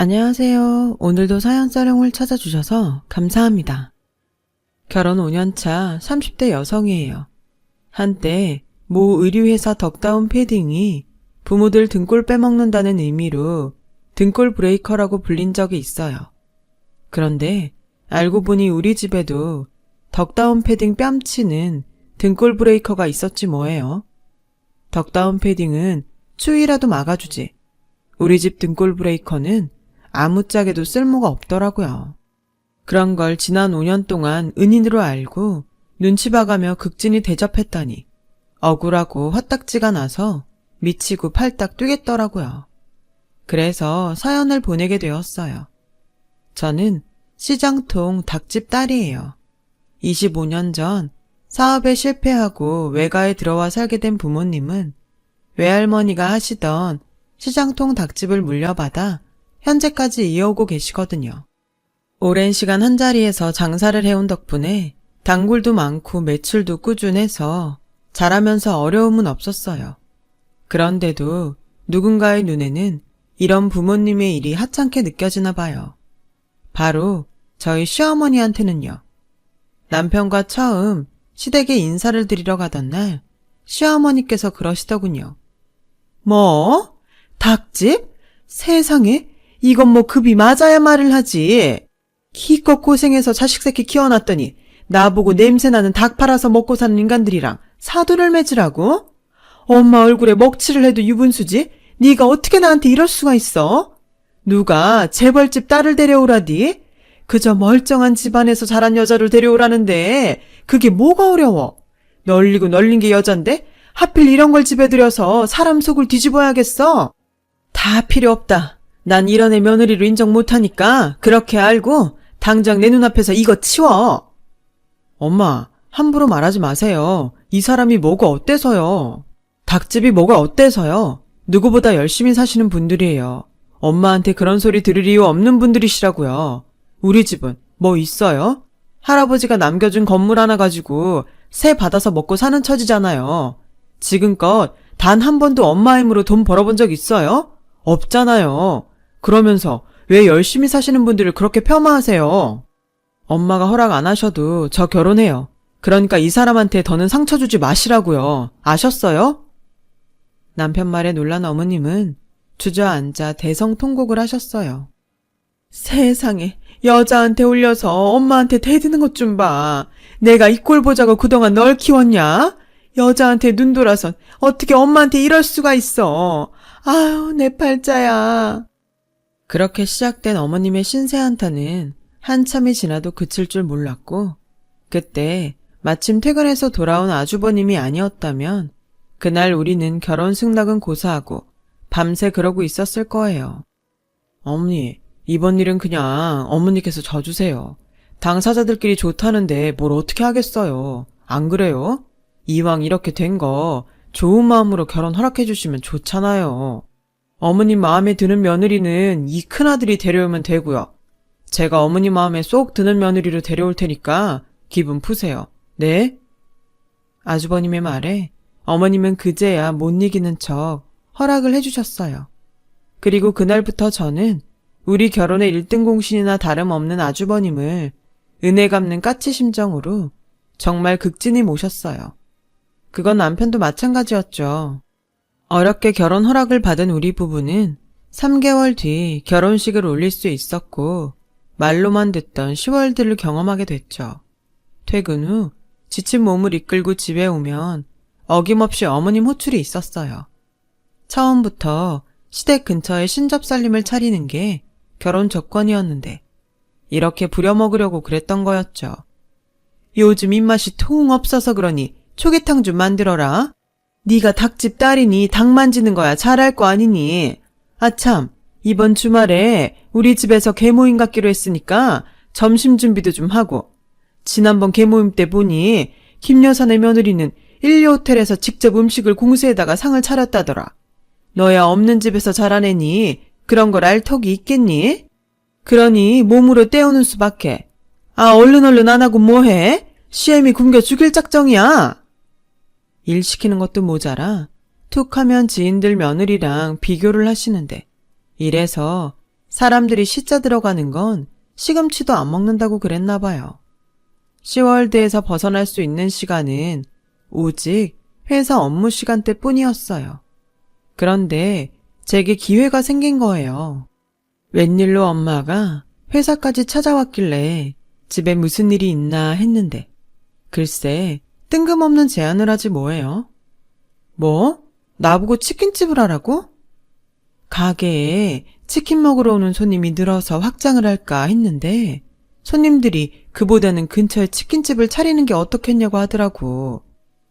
안녕하세요. 오늘도 사연사령을 찾아주셔서 감사합니다. 결혼 5년차 30대 여성이에요. 한때 모 의류회사 덕다운 패딩이 부모들 등골 빼먹는다는 의미로 등골 브레이커라고 불린 적이 있어요. 그런데 알고 보니 우리 집에도 덕다운 패딩 뺨치는 등골 브레이커가 있었지 뭐예요. 덕다운 패딩은 추위라도 막아주지. 우리 집 등골 브레이커는 아무짝에도 쓸모가 없더라고요. 그런 걸 지난 5년 동안 은인으로 알고 눈치 봐가며 극진히 대접했더니 억울하고 화딱지가 나서 미치고 팔딱 뛰겠더라고요. 그래서 사연을 보내게 되었어요. 저는 시장통 닭집 딸이에요. 25년 전 사업에 실패하고 외가에 들어와 살게 된 부모님은 외할머니가 하시던 시장통 닭집을 물려받아 현재까지 이어오고 계시거든요. 오랜 시간 한자리에서 장사를 해온 덕분에 단골도 많고 매출도 꾸준해서 잘하면서 어려움은 없었어요. 그런데도 누군가의 눈에는 이런 부모님의 일이 하찮게 느껴지나 봐요. 바로 저희 시어머니한테는요. 남편과 처음 시댁에 인사를 드리러 가던 날 시어머니께서 그러시더군요. 뭐? 닭집? 세상에? 이건 뭐 급이 맞아야 말을 하지. 기껏 고생해서 자식 새끼 키워놨더니 나보고 냄새나는 닭 팔아서 먹고 사는 인간들이랑 사돈을 맺으라고? 엄마 얼굴에 먹칠을 해도 유분수지? 네가 어떻게 나한테 이럴 수가 있어? 누가 재벌집 딸을 데려오라디? 그저 멀쩡한 집안에서 자란 여자를 데려오라는데 그게 뭐가 어려워? 널리고 널린 게 여잔데 하필 이런 걸 집에 들여서 사람 속을 뒤집어야겠어? 다 필요 없다. 난 이런 애 며느리로 인정 못하니까 그렇게 알고 당장 내 눈앞에서 이거 치워. 엄마, 함부로 말하지 마세요. 이 사람이 뭐가 어때서요? 닭집이 뭐가 어때서요? 누구보다 열심히 사시는 분들이에요. 엄마한테 그런 소리 들을 이유 없는 분들이시라고요. 우리 집은 뭐 있어요? 할아버지가 남겨준 건물 하나 가지고 세 받아서 먹고 사는 처지잖아요. 지금껏 단 한 번도 엄마 힘으로 돈 벌어본 적 있어요? 없잖아요. 그러면서 왜 열심히 사시는 분들을 그렇게 폄하하세요? 엄마가 허락 안 하셔도 저 결혼해요. 그러니까 이 사람한테 더는 상처 주지 마시라고요. 아셨어요? 남편 말에 놀란 어머님은 주저앉아 대성통곡을 하셨어요. 세상에, 여자한테 올려서 엄마한테 대드는 것 좀 봐. 내가 이 꼴 보자고 그동안 널 키웠냐? 여자한테 눈 돌아선 어떻게 엄마한테 이럴 수가 있어. 아유, 내 팔자야. 그렇게 시작된 어머님의 신세 한탄은 한참이 지나도 그칠 줄 몰랐고 그때 마침 퇴근해서 돌아온 아주버님이 아니었다면 그날 우리는 결혼 승낙은 고사하고 밤새 그러고 있었을 거예요. 어머니, 이번 일은 그냥 어머니께서 져주세요. 당사자들끼리 좋다는데 뭘 어떻게 하겠어요. 안 그래요? 이왕 이렇게 된 거 좋은 마음으로 결혼 허락해 주시면 좋잖아요. 어머님 마음에 드는 며느리는 이 큰아들이 데려오면 되고요. 제가 어머니 마음에 쏙 드는 며느리로 데려올 테니까 기분 푸세요. 네? 아주버님의 말에 어머님은 그제야 못 이기는 척 허락을 해주셨어요. 그리고 그날부터 저는 우리 결혼의 1등 공신이나 다름없는 아주버님을 은혜 갚는 까치 심정으로 정말 극진히 모셨어요. 그건 남편도 마찬가지였죠. 어렵게 결혼 허락을 받은 우리 부부는 3개월 뒤 결혼식을 올릴 수 있었고 말로만 듣던 10월들을 경험하게 됐죠. 퇴근 후 지친 몸을 이끌고 집에 오면 어김없이 어머님 호출이 있었어요. 처음부터 시댁 근처에 신접살림을 차리는 게 결혼 조건이었는데 이렇게 부려먹으려고 그랬던 거였죠. 요즘 입맛이 통 없어서 그러니 초계탕 좀 만들어라. 네가 닭집 딸이니 닭 만지는 거야 잘할 거 아니니. 아참, 이번 주말에 우리 집에서 개모임 갖기로 했으니까 점심 준비도 좀 하고. 지난번 개모임 때 보니 김 여사네 며느리는 1, 2호텔에서 직접 음식을 공수에다가 상을 차렸다더라. 너야 없는 집에서 자란 애니 그런 걸 알 턱이 있겠니? 그러니 몸으로 때우는 수밖에. 아, 얼른 안 하고 뭐해? 시애미 굶겨 죽일 작정이야. 일 시키는 것도 모자라 툭 하면 지인들 며느리랑 비교를 하시는데 이래서 사람들이 시자 들어가는 건 시금치도 안 먹는다고 그랬나 봐요. 시월드에서 벗어날 수 있는 시간은 오직 회사 업무 시간대 뿐이었어요. 그런데 제게 기회가 생긴 거예요. 웬일로 엄마가 회사까지 찾아왔길래 집에 무슨 일이 있나 했는데 글쎄 뜬금없는 제안을 하지 뭐예요. 뭐? 나보고 치킨집을 하라고? 가게에 치킨 먹으러 오는 손님이 늘어서 확장을 할까 했는데 손님들이 그보다는 근처에 치킨집을 차리는 게 어떻겠냐고 하더라고.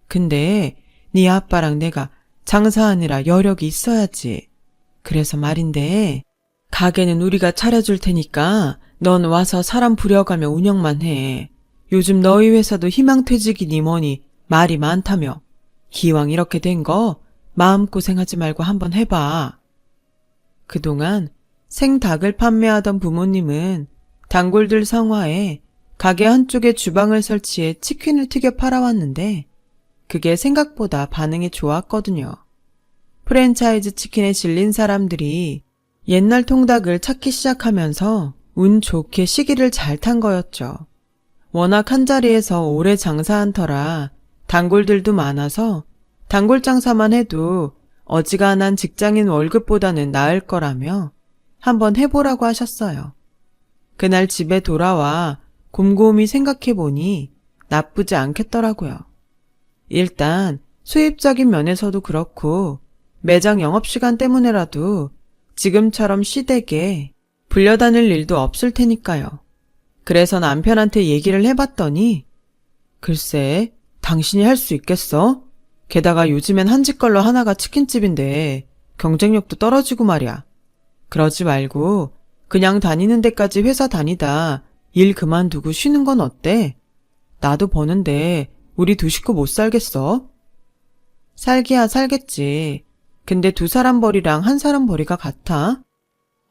근데 네 아빠랑 내가 장사하느라 여력이 있어야지. 그래서 말인데 가게는 우리가 차려줄 테니까 넌 와서 사람 부려가며 운영만 해. 요즘 너희 회사도 희망퇴직이니 뭐니 말이 많다며. 기왕 이렇게 된 거 마음고생하지 말고 한번 해봐. 그동안 생닭을 판매하던 부모님은 단골들 성화에 가게 한쪽에 주방을 설치해 치킨을 튀겨 팔아왔는데 그게 생각보다 반응이 좋았거든요. 프랜차이즈 치킨에 질린 사람들이 옛날 통닭을 찾기 시작하면서 운 좋게 시기를 잘 탄 거였죠. 워낙 한자리에서 오래 장사한 터라 단골들도 많아서 단골 장사만 해도 어지간한 직장인 월급보다는 나을 거라며 한번 해보라고 하셨어요. 그날 집에 돌아와 곰곰이 생각해보니 나쁘지 않겠더라고요. 일단 수입적인 면에서도 그렇고 매장 영업시간 때문에라도 지금처럼 시댁에 불려다닐 일도 없을 테니까요. 그래서 남편한테 얘기를 해봤더니 글쎄 당신이 할 수 있겠어? 게다가 요즘엔 한 집 걸로 하나가 치킨집인데 경쟁력도 떨어지고 말이야. 그러지 말고 그냥 다니는 데까지 회사 다니다 일 그만두고 쉬는 건 어때? 나도 버는데 우리 두 식구 못 살겠어? 살기야 살겠지. 근데 두 사람 벌이랑 한 사람 벌이가 같아?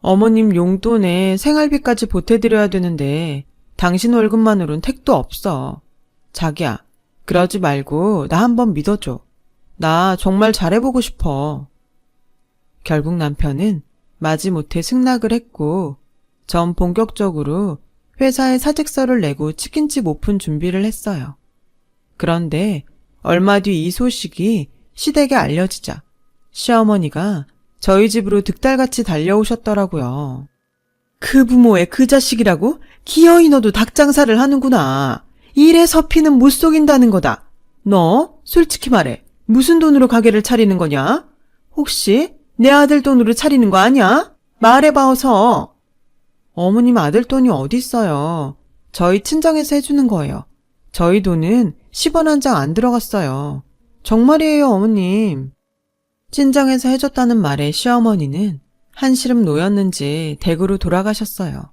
어머님 용돈에 생활비까지 보태드려야 되는데 당신 월급만으론 택도 없어. 자기야, 그러지 말고 나 한번 믿어줘. 나 정말 잘해보고 싶어. 결국 남편은 마지못해 승낙을 했고 전 본격적으로 회사에 사직서를 내고 치킨집 오픈 준비를 했어요. 그런데 얼마 뒤 이 소식이 시댁에 알려지자 시어머니가 저희 집으로 득달같이 달려오셨더라고요. 그 부모의 그 자식이라고? 기어이 너도 닭장사를 하는구나. 이래서 피는 못 속인다는 거다. 너 솔직히 말해. 무슨 돈으로 가게를 차리는 거냐? 혹시 내 아들 돈으로 차리는 거 아니야? 말해봐 어서. 어머님 아들 돈이 어딨어요. 저희 친정에서 해주는 거예요. 저희 돈은 10원 한 장 안 들어갔어요. 정말이에요 어머님. 친정에서 해줬다는 말에 시어머니는 한시름 놓였는지 댁으로 돌아가셨어요.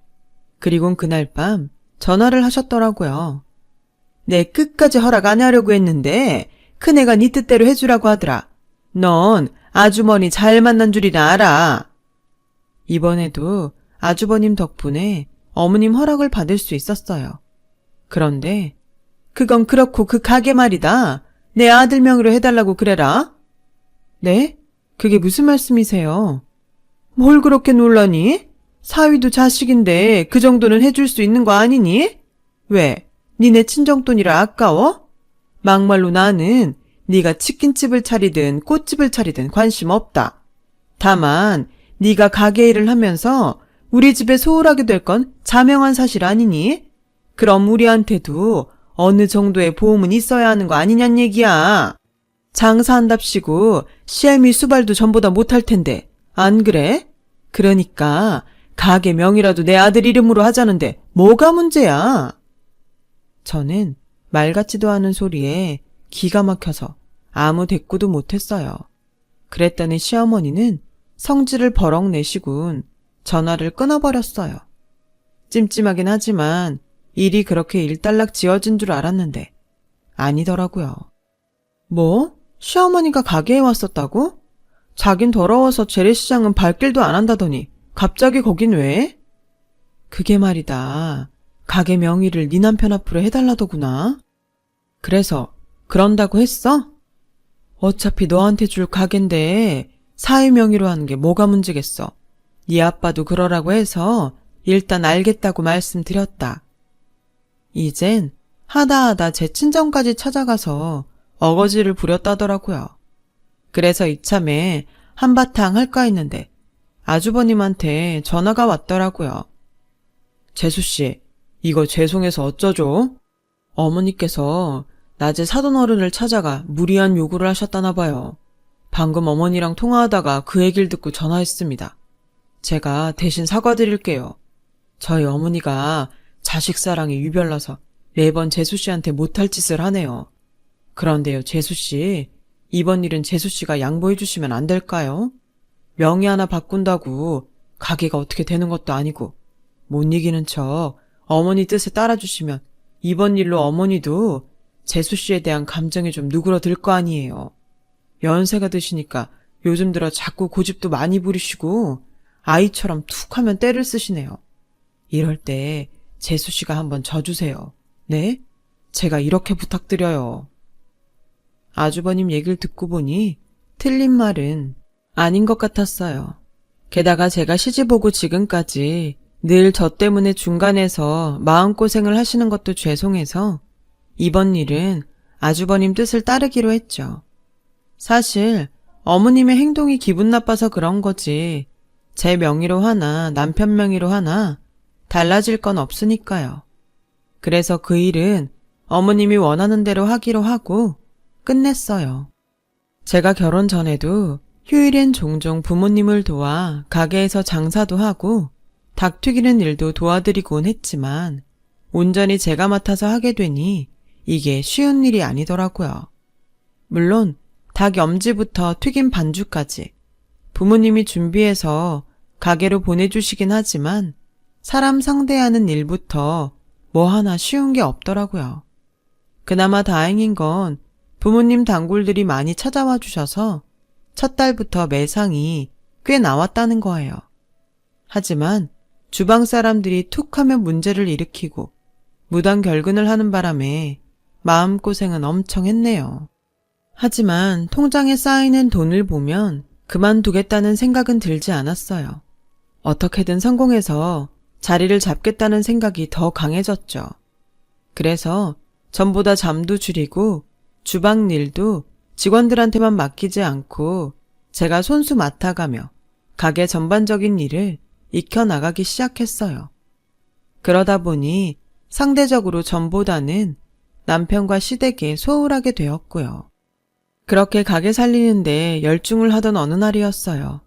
그리곤 그날 밤 전화를 하셨더라고요. 내 끝까지 허락 안 하려고 했는데 큰애가 네 뜻대로 해주라고 하더라. 넌 아주머니 잘 만난 줄이나 알아. 이번에도 아주버님 덕분에 어머님 허락을 받을 수 있었어요. 그런데 그건 그렇고 그 가게 말이다. 내 아들 명의로 해달라고 그래라. 네? 그게 무슨 말씀이세요? 뭘 그렇게 놀라니? 사위도 자식인데 그 정도는 해줄 수 있는 거 아니니? 왜? 니네 친정돈이라 아까워? 막말로 나는 네가 치킨집을 차리든 꽃집을 차리든 관심 없다. 다만 네가 가게 일을 하면서 우리 집에 소홀하게 될 건 자명한 사실 아니니? 그럼 우리한테도 어느 정도의 보험은 있어야 하는 거 아니냔 얘기야. 장사한답시고 시애미 수발도 전보다 못할 텐데 안 그래? 그러니까 가게 명이라도 내 아들 이름으로 하자는데 뭐가 문제야? 저는 말 같지도 않은 소리에 기가 막혀서 아무 대꾸도 못했어요. 그랬더니 시어머니는 성질을 버럭 내시군 전화를 끊어버렸어요. 찜찜하긴 하지만 일이 그렇게 일단락 지어진 줄 알았는데 아니더라고요. 뭐? 시어머니가 가게에 왔었다고? 자긴 더러워서 재래시장은 발길도 안 한다더니 갑자기 거긴 왜? 그게 말이다. 가게 명의를 네 남편 앞으로 해달라더구나. 그래서 그런다고 했어? 어차피 너한테 줄 가게인데 사위 명의로 하는 게 뭐가 문제겠어. 네 아빠도 그러라고 해서 일단 알겠다고 말씀드렸다. 이젠 하다하다 제 친정까지 찾아가서 어거지를 부렸다더라고요. 그래서 이참에 한바탕 할까 했는데 아주버님한테 전화가 왔더라고요. 재수씨, 이거 죄송해서 어쩌죠? 어머니께서 낮에 사돈어른을 찾아가 무리한 요구를 하셨다나 봐요. 방금 어머니랑 통화하다가 그 얘기를 듣고 전화했습니다. 제가 대신 사과드릴게요. 저희 어머니가 자식 사랑에 유별나서 매번 재수씨한테 못할 짓을 하네요. 그런데요, 재수씨, 이번 일은 재수씨가 양보해 주시면 안 될까요? 명의 하나 바꾼다고 가게가 어떻게 되는 것도 아니고 못 이기는 척 어머니 뜻에 따라주시면 이번 일로 어머니도 재수씨에 대한 감정이 좀 누그러들 거 아니에요. 연세가 드시니까 요즘 들어 자꾸 고집도 많이 부리시고 아이처럼 툭 하면 때를 쓰시네요. 이럴 때 재수씨가 한번 져주세요. 네? 제가 이렇게 부탁드려요. 아주버님 얘기를 듣고 보니 틀린 말은 아닌 것 같았어요. 게다가 제가 시집 오고 지금까지 늘 저 때문에 중간에서 마음고생을 하시는 것도 죄송해서 이번 일은 아주버님 뜻을 따르기로 했죠. 사실 어머님의 행동이 기분 나빠서 그런 거지 제 명의로 하나 남편 명의로 하나 달라질 건 없으니까요. 그래서 그 일은 어머님이 원하는 대로 하기로 하고 끝냈어요. 제가 결혼 전에도 휴일엔 종종 부모님을 도와 가게에서 장사도 하고 닭 튀기는 일도 도와드리곤 했지만 온전히 제가 맡아서 하게 되니 이게 쉬운 일이 아니더라고요. 물론 닭 염지부터 튀김 반죽까지 부모님이 준비해서 가게로 보내주시긴 하지만 사람 상대하는 일부터 뭐 하나 쉬운 게 없더라고요. 그나마 다행인 건 부모님 단골들이 많이 찾아와 주셔서 첫 달부터 매상이 꽤 나왔다는 거예요. 하지만 주방 사람들이 툭 하면 문제를 일으키고 무단 결근을 하는 바람에 마음고생은 엄청 했네요. 하지만 통장에 쌓이는 돈을 보면 그만두겠다는 생각은 들지 않았어요. 어떻게든 성공해서 자리를 잡겠다는 생각이 더 강해졌죠. 그래서 전보다 잠도 줄이고 주방 일도 직원들한테만 맡기지 않고 제가 손수 맡아가며 가게 전반적인 일을 익혀나가기 시작했어요. 그러다 보니 상대적으로 전보다는 남편과 시댁에 소홀하게 되었고요. 그렇게 가게 살리는데 열중을 하던 어느 날이었어요.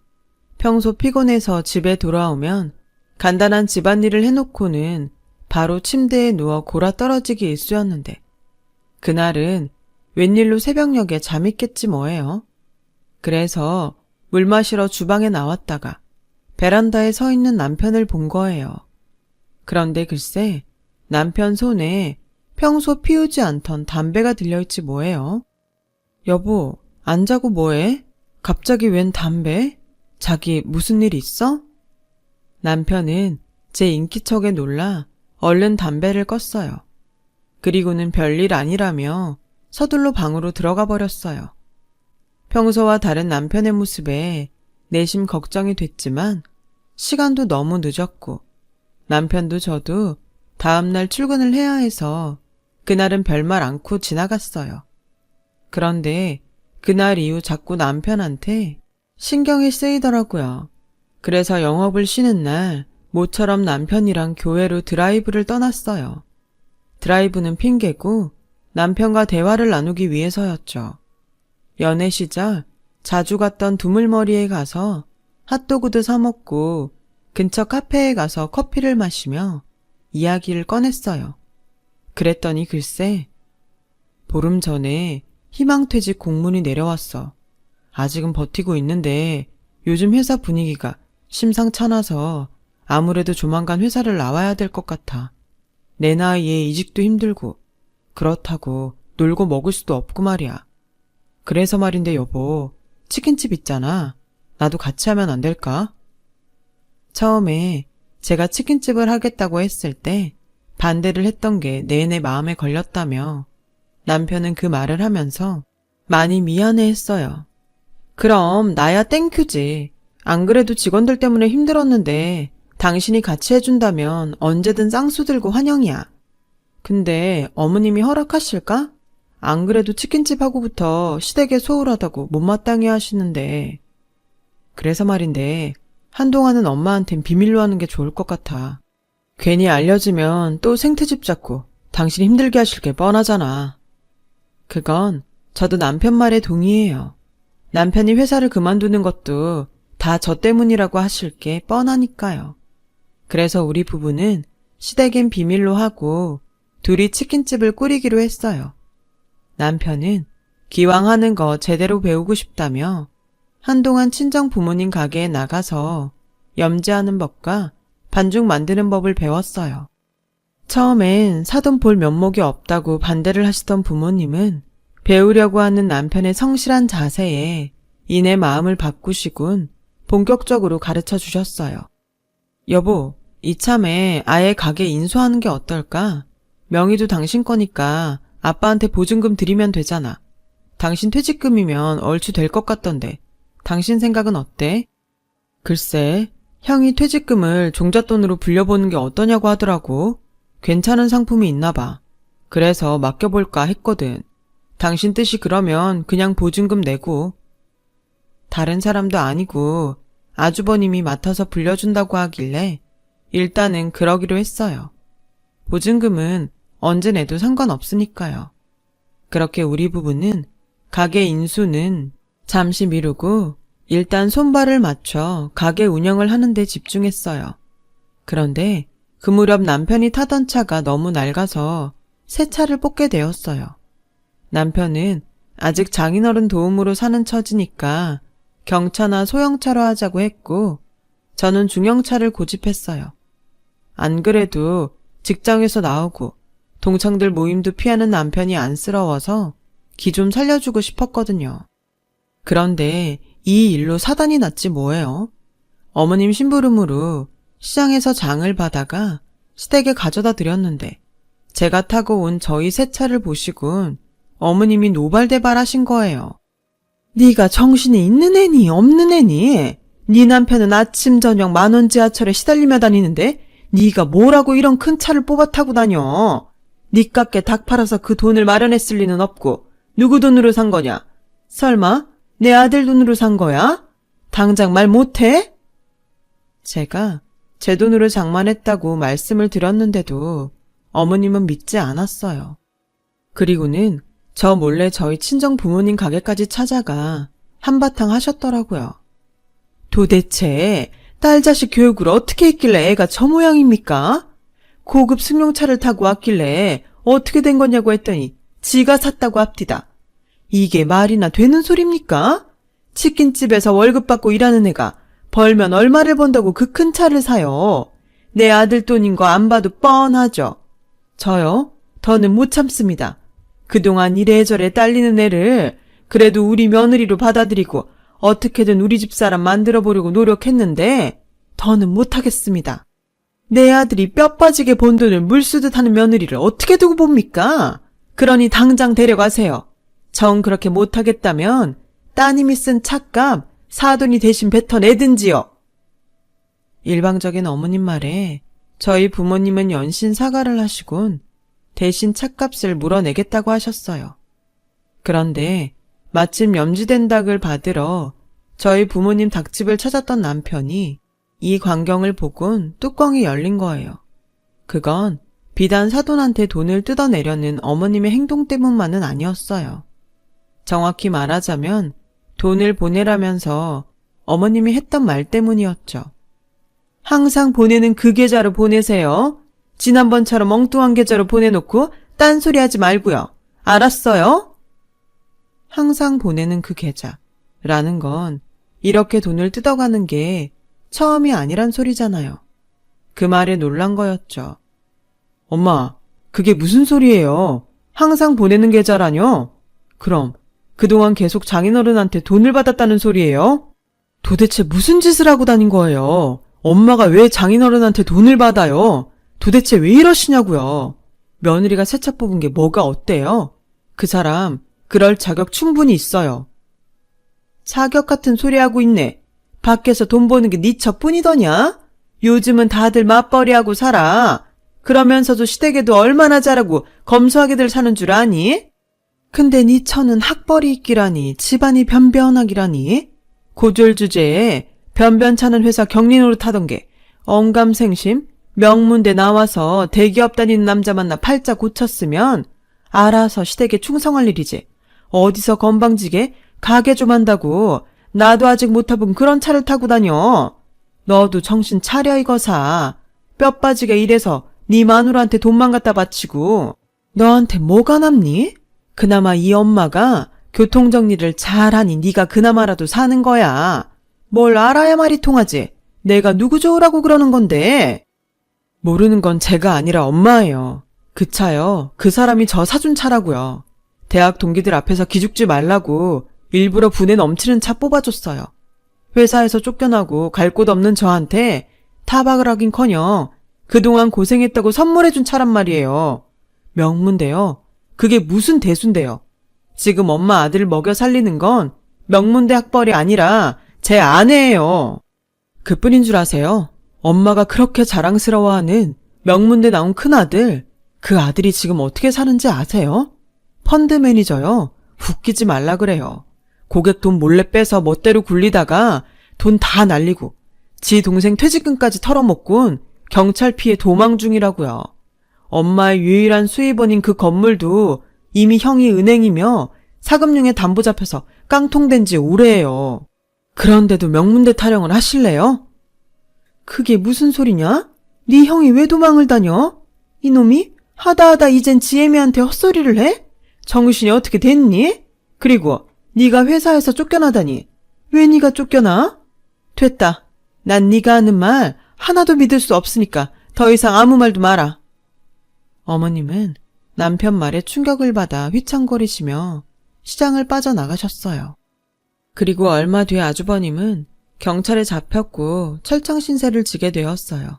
평소 피곤해서 집에 돌아오면 간단한 집안일을 해놓고는 바로 침대에 누워 골아 떨어지기 일쑤였는데 그날은 웬일로 새벽녘에 잠이 깼지 뭐예요. 그래서 물 마시러 주방에 나왔다가 베란다에 서 있는 남편을 본 거예요. 그런데 글쎄 남편 손에 평소 피우지 않던 담배가 들려있지 뭐예요. 여보, 안 자고 뭐해? 갑자기 웬 담배? 자기 무슨 일 있어? 남편은 제 인기척에 놀라 얼른 담배를 껐어요. 그리고는 별일 아니라며 서둘러 방으로 들어가 버렸어요. 평소와 다른 남편의 모습에 내심 걱정이 됐지만 시간도 너무 늦었고 남편도 저도 다음날 출근을 해야 해서 그날은 별말 않고 지나갔어요. 그런데 그날 이후 자꾸 남편한테 신경이 쓰이더라고요. 그래서 영업을 쉬는 날 모처럼 남편이랑 교회로 드라이브를 떠났어요. 드라이브는 핑계고 남편과 대화를 나누기 위해서였죠. 연애 시절 자주 갔던 두물머리에 가서 핫도그도 사 먹고 근처 카페에 가서 커피를 마시며 이야기를 꺼냈어요. 그랬더니 글쎄 보름 전에 희망퇴직 공문이 내려왔어. 아직은 버티고 있는데 요즘 회사 분위기가 심상찮아서 아무래도 조만간 회사를 나와야 될 것 같아. 내 나이에 이직도 힘들고 그렇다고 놀고 먹을 수도 없고 말이야. 그래서 말인데 여보, 치킨집 있잖아. 나도 같이 하면 안 될까? 처음에 제가 치킨집을 하겠다고 했을 때 반대를 했던 게 내내 마음에 걸렸다며 남편은 그 말을 하면서 많이 미안해했어요. 그럼 나야 땡큐지. 안 그래도 직원들 때문에 힘들었는데 당신이 같이 해준다면 언제든 쌍수 들고 환영이야. 근데 어머님이 허락하실까? 안 그래도 치킨집 하고부터 시댁에 소홀하다고 못마땅해 하시는데. 그래서 말인데 한동안은 엄마한텐 비밀로 하는 게 좋을 것 같아. 괜히 알려지면 또 생트집 잡고 당신 힘들게 하실 게 뻔하잖아. 그건 저도 남편 말에 동의해요. 남편이 회사를 그만두는 것도 다 저 때문이라고 하실 게 뻔하니까요. 그래서 우리 부부는 시댁엔 비밀로 하고 둘이 치킨집을 꾸리기로 했어요. 남편은 기왕 하는 거 제대로 배우고 싶다며 한동안 친정 부모님 가게에 나가서 염지하는 법과 반죽 만드는 법을 배웠어요. 처음엔 사돈 볼 면목이 없다고 반대를 하시던 부모님은 배우려고 하는 남편의 성실한 자세에 이내 마음을 바꾸시곤 본격적으로 가르쳐 주셨어요. 여보, 이참에 아예 가게 인수하는 게 어떨까? 명의도 당신 거니까 아빠한테 보증금 드리면 되잖아. 당신 퇴직금이면 얼추 될 것 같던데. 당신 생각은 어때? 글쎄, 형이 퇴직금을 종잣돈으로 불려보는 게 어떠냐고 하더라고. 괜찮은 상품이 있나 봐. 그래서 맡겨볼까 했거든. 당신 뜻이 그러면 그냥 보증금 내고. 다른 사람도 아니고 아주버님이 맡아서 불려준다고 하길래 일단은 그러기로 했어요. 보증금은 언제 내도 상관없으니까요. 그렇게 우리 부부는 가게 인수는 잠시 미루고 일단 손발을 맞춰 가게 운영을 하는 데 집중했어요. 그런데 그 무렵 남편이 타던 차가 너무 낡아서 새 차를 뽑게 되었어요. 남편은 아직 장인어른 도움으로 사는 처지니까 경차나 소형차로 하자고 했고 저는 중형차를 고집했어요. 안 그래도 직장에서 나오고 동창들 모임도 피하는 남편이 안쓰러워서 기 좀 살려주고 싶었거든요. 그런데 이 일로 사단이 났지 뭐예요. 어머님 심부름으로 시장에서 장을 받아가 시댁에 가져다 드렸는데 제가 타고 온 저희 새 차를 보시곤 어머님이 노발대발하신 거예요. 네가 정신이 있는 애니 없는 애니? 네 남편은 아침 저녁 만원 지하철에 시달리며 다니는데 네가 뭐라고 이런 큰 차를 뽑아 타고 다녀? 네 깎게 닭 팔아서 그 돈을 마련했을 리는 없고 누구 돈으로 산 거냐? 설마 내 아들 돈으로 산 거야? 당장 말 못해? 제가 제 돈으로 장만했다고 말씀을 드렸는데도 어머님은 믿지 않았어요. 그리고는 저 몰래 저희 친정 부모님 가게까지 찾아가 한바탕 하셨더라고요. 도대체 딸 자식 교육을 어떻게 했길래 애가 저 모양입니까? 고급 승용차를 타고 왔길래 어떻게 된 거냐고 했더니 지가 샀다고 합디다. 이게 말이나 되는 소립니까? 치킨집에서 월급 받고 일하는 애가 벌면 얼마를 번다고 그 큰 차를 사요. 내 아들 돈인 거 안 봐도 뻔하죠. 저요? 더는 못 참습니다. 그동안 이래저래 딸리는 애를 그래도 우리 며느리로 받아들이고 어떻게든 우리 집 사람 만들어 보려고 노력했는데 더는 못하겠습니다. 내 아들이 뼈 빠지게 번 돈을 물 쓰듯 하는 며느리를 어떻게 두고 봅니까? 그러니 당장 데려가세요. 정 그렇게 못하겠다면 따님이 쓴 차값 사돈이 대신 뱉어내든지요. 일방적인 어머님 말에 저희 부모님은 연신 사과를 하시곤 대신 차값을 물어내겠다고 하셨어요. 그런데 마침 염지된 닭을 받으러 저희 부모님 닭집을 찾았던 남편이 이 광경을 보곤 뚜껑이 열린 거예요. 그건 비단 사돈한테 돈을 뜯어내려는 어머님의 행동 때문만은 아니었어요. 정확히 말하자면 돈을 보내라면서 어머님이 했던 말 때문이었죠. 항상 보내는 그 계좌로 보내세요. 지난번처럼 엉뚱한 계좌로 보내놓고 딴소리하지 말고요. 알았어요? 항상 보내는 그 계좌라는 건 이렇게 돈을 뜯어가는 게 처음이 아니란 소리잖아요. 그 말에 놀란 거였죠. 엄마, 그게 무슨 소리예요? 항상 보내는 계좌라뇨? 그럼 그동안 계속 장인어른한테 돈을 받았다는 소리예요? 도대체 무슨 짓을 하고 다닌 거예요? 엄마가 왜 장인어른한테 돈을 받아요? 도대체 왜 이러시냐고요? 며느리가 새 차 뽑은 게 뭐가 어때요? 그 사람 그럴 자격 충분히 있어요. 자격 같은 소리 하고 있네. 밖에서 돈 버는 게 네 척뿐이더냐? 요즘은 다들 맞벌이하고 살아. 그러면서도 시댁에도 얼마나 잘하고 검소하게들 사는 줄 아니? 근데 네 처는 학벌이 있기라니, 집안이 변변하기라니. 고졸 주제에 변변찮은 회사 격리 노릇하던 게 언감생심, 명문대 나와서 대기업 다니는 남자 만나 팔자 고쳤으면 알아서 시댁에 충성할 일이지. 어디서 건방지게 가게 좀 한다고 나도 아직 못 타본 그런 차를 타고 다녀. 너도 정신 차려 이거사. 뼈 빠지게 일해서 네 마누라한테 돈만 갖다 바치고 너한테 뭐가 남니? 그나마 이 엄마가 교통정리를 잘하니 네가 그나마라도 사는 거야. 뭘 알아야 말이 통하지. 내가 누구 좋으라고 그러는 건데. 모르는 건 제가 아니라 엄마예요. 그 차요. 그 사람이 저 사준 차라고요. 대학 동기들 앞에서 기죽지 말라고 일부러 분에 넘치는 차 뽑아줬어요. 회사에서 쫓겨나고 갈 곳 없는 저한테 타박을 하긴커녕 그동안 고생했다고 선물해준 차란 말이에요. 명문대요. 그게 무슨 대수인데요. 지금 엄마 아들 먹여 살리는 건 명문대 학벌이 아니라 제 아내예요. 그뿐인 줄 아세요? 엄마가 그렇게 자랑스러워하는 명문대 나온 큰아들, 그 아들이 지금 어떻게 사는지 아세요? 펀드 매니저요. 웃기지 말라 그래요. 고객 돈 몰래 빼서 멋대로 굴리다가 돈 다 날리고 지 동생 퇴직금까지 털어먹곤 경찰 피해 도망 중이라고요. 엄마의 유일한 수입원인 그 건물도 이미 형이 은행이며 사금융에 담보 잡혀서 깡통된 지 오래예요. 그런데도 명문대 타령을 하실래요? 그게 무슨 소리냐? 네 형이 왜 도망을 다녀? 이놈이 하다하다 이젠 지혜미한테 헛소리를 해? 정신이 어떻게 됐니? 그리고 네가 회사에서 쫓겨나다니 왜 네가 쫓겨나? 됐다. 난 네가 하는 말 하나도 믿을 수 없으니까 더 이상 아무 말도 마라. 어머님은 남편 말에 충격을 받아 휘청거리시며 시장을 빠져나가셨어요. 그리고 얼마 뒤에 아주버님은 경찰에 잡혔고 철창 신세를 지게 되었어요.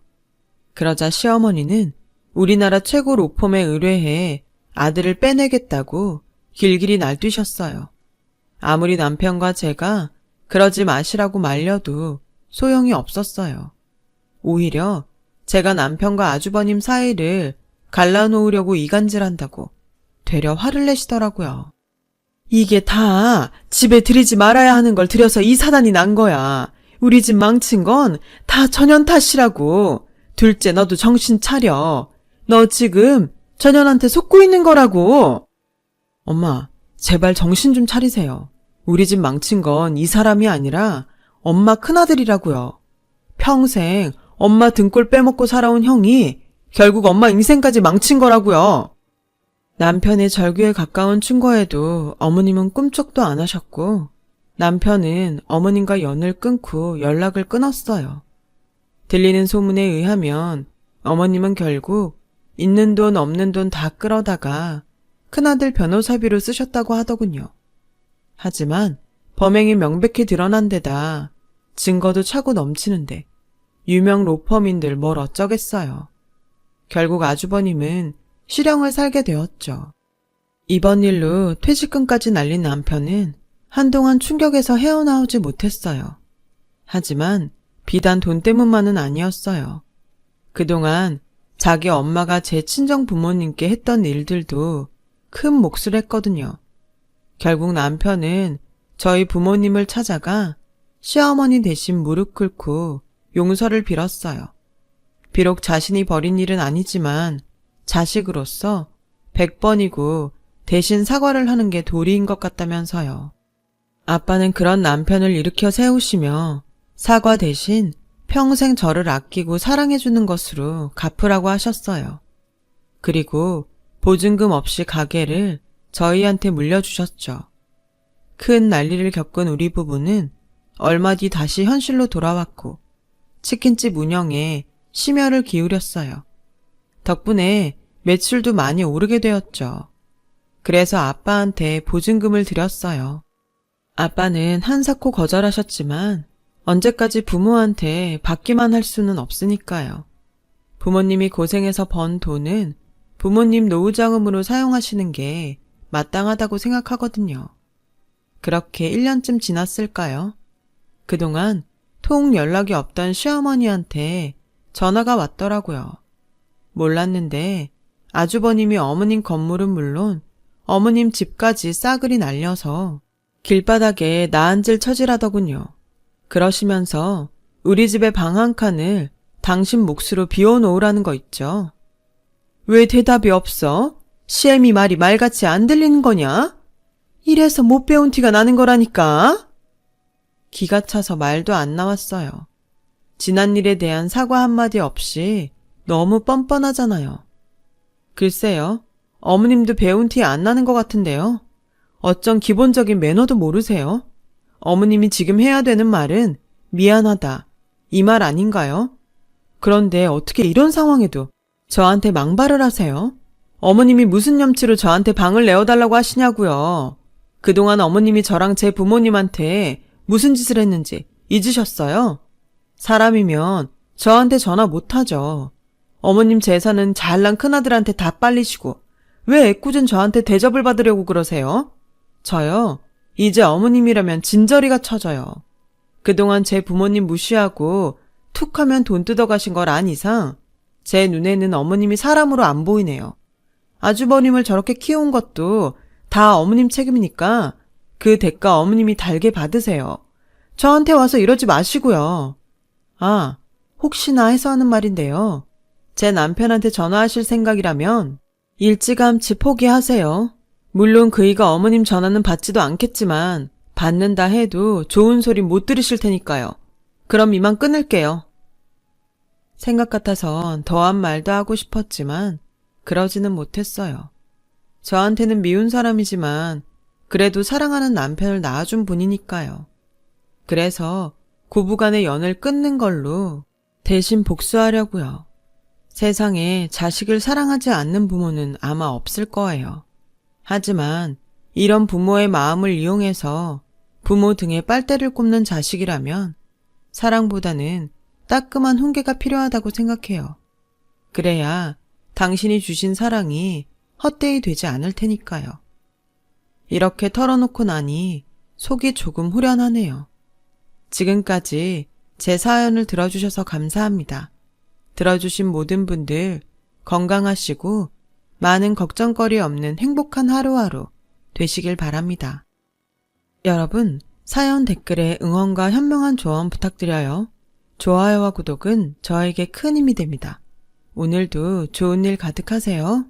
그러자 시어머니는 우리나라 최고 로펌에 의뢰해 아들을 빼내겠다고 길길이 날뛰셨어요. 아무리 남편과 제가 그러지 마시라고 말려도 소용이 없었어요. 오히려 제가 남편과 아주버님 사이를 갈라놓으려고 이간질한다고 되려 화를 내시더라고요. 이게 다 집에 들이지 말아야 하는 걸 들여서 이 사단이 난 거야. 우리 집 망친 건 다 전현 탓이라고. 둘째 너도 정신 차려. 너 지금 전현한테 속고 있는 거라고. 엄마, 제발 정신 좀 차리세요. 우리 집 망친 건 이 사람이 아니라 엄마 큰아들이라고요. 평생 엄마 등골 빼먹고 살아온 형이 결국 엄마 인생까지 망친 거라고요. 남편의 절규에 가까운 충고에도 어머님은 꿈쩍도 안 하셨고 남편은 어머님과 연을 끊고 연락을 끊었어요. 들리는 소문에 의하면 어머님은 결국 있는 돈 없는 돈 다 끌어다가 큰아들 변호사비로 쓰셨다고 하더군요. 하지만 범행이 명백히 드러난 데다 증거도 차고 넘치는데 유명 로펌인들 뭘 어쩌겠어요. 결국 아주버님은 실형을 살게 되었죠. 이번 일로 퇴직금까지 날린 남편은 한동안 충격에서 헤어나오지 못했어요. 하지만 비단 돈 때문만은 아니었어요. 그동안 자기 엄마가 제 친정 부모님께 했던 일들도 큰 몫을 했거든요. 결국 남편은 저희 부모님을 찾아가 시어머니 대신 무릎 꿇고 용서를 빌었어요. 비록 자신이 벌인 일은 아니지만 자식으로서 100번이고 대신 사과를 하는 게 도리인 것 같다면서요. 아빠는 그런 남편을 일으켜 세우시며 사과 대신 평생 저를 아끼고 사랑해주는 것으로 갚으라고 하셨어요. 그리고 보증금 없이 가게를 저희한테 물려주셨죠. 큰 난리를 겪은 우리 부부는 얼마 뒤 다시 현실로 돌아왔고 치킨집 운영에 심혈을 기울였어요. 덕분에 매출도 많이 오르게 되었죠. 그래서 아빠한테 보증금을 드렸어요. 아빠는 한사코 거절하셨지만 언제까지 부모한테 받기만 할 수는 없으니까요. 부모님이 고생해서 번 돈은 부모님 노후자금으로 사용하시는 게 마땅하다고 생각하거든요. 그렇게 1년쯤 지났을까요? 그동안 통 연락이 없던 시어머니한테 전화가 왔더라고요. 몰랐는데 아주버님이 어머님 건물은 물론 어머님 집까지 싸그리 날려서 길바닥에 나앉을 처지라더군요. 그러시면서 우리 집의 방 한 칸을 당신 몫으로 비워놓으라는 거 있죠. 왜 대답이 없어? 시애미 말이 말같이 안 들리는 거냐? 이래서 못 배운 티가 나는 거라니까. 기가 차서 말도 안 나왔어요. 지난 일에 대한 사과 한마디 없이 너무 뻔뻔하잖아요. 글쎄요, 어머님도 배운 티 안 나는 것 같은데요. 어쩐 기본적인 매너도 모르세요? 어머님이 지금 해야 되는 말은 미안하다, 이 말 아닌가요? 그런데 어떻게 이런 상황에도 저한테 망발을 하세요? 어머님이 무슨 염치로 저한테 방을 내어달라고 하시냐고요. 그동안 어머님이 저랑 제 부모님한테 무슨 짓을 했는지 잊으셨어요? 사람이면 저한테 전화 못하죠. 어머님 재산은 잘난 큰아들한테 다 빨리시고 왜 애꿎은 저한테 대접을 받으려고 그러세요? 저요, 이제 어머님이라면 진저리가 쳐져요. 그동안 제 부모님 무시하고 툭 하면 돈 뜯어가신 걸 안 이상 제 눈에는 어머님이 사람으로 안 보이네요. 아주버님을 저렇게 키운 것도 다 어머님 책임이니까 그 대가 어머님이 달게 받으세요. 저한테 와서 이러지 마시고요. 아, 혹시나 해서 하는 말인데요. 제 남편한테 전화하실 생각이라면 일찌감치 포기하세요. 물론 그이가 어머님 전화는 받지도 않겠지만 받는다 해도 좋은 소리 못 들으실 테니까요. 그럼 이만 끊을게요. 생각 같아선 더한 말도 하고 싶었지만 그러지는 못했어요. 저한테는 미운 사람이지만 그래도 사랑하는 남편을 낳아준 분이니까요. 그래서 고부간의 연을 끊는 걸로 대신 복수하려고요. 세상에 자식을 사랑하지 않는 부모는 아마 없을 거예요. 하지만 이런 부모의 마음을 이용해서 부모 등에 빨대를 꼽는 자식이라면 사랑보다는 따끔한 훈계가 필요하다고 생각해요. 그래야 당신이 주신 사랑이 헛되이 되지 않을 테니까요. 이렇게 털어놓고 나니 속이 조금 후련하네요. 지금까지 제 사연을 들어주셔서 감사합니다. 들어주신 모든 분들 건강하시고 많은 걱정거리 없는 행복한 하루하루 되시길 바랍니다. 여러분, 사연 댓글에 응원과 현명한 조언 부탁드려요. 좋아요와 구독은 저에게 큰 힘이 됩니다. 오늘도 좋은 일 가득하세요.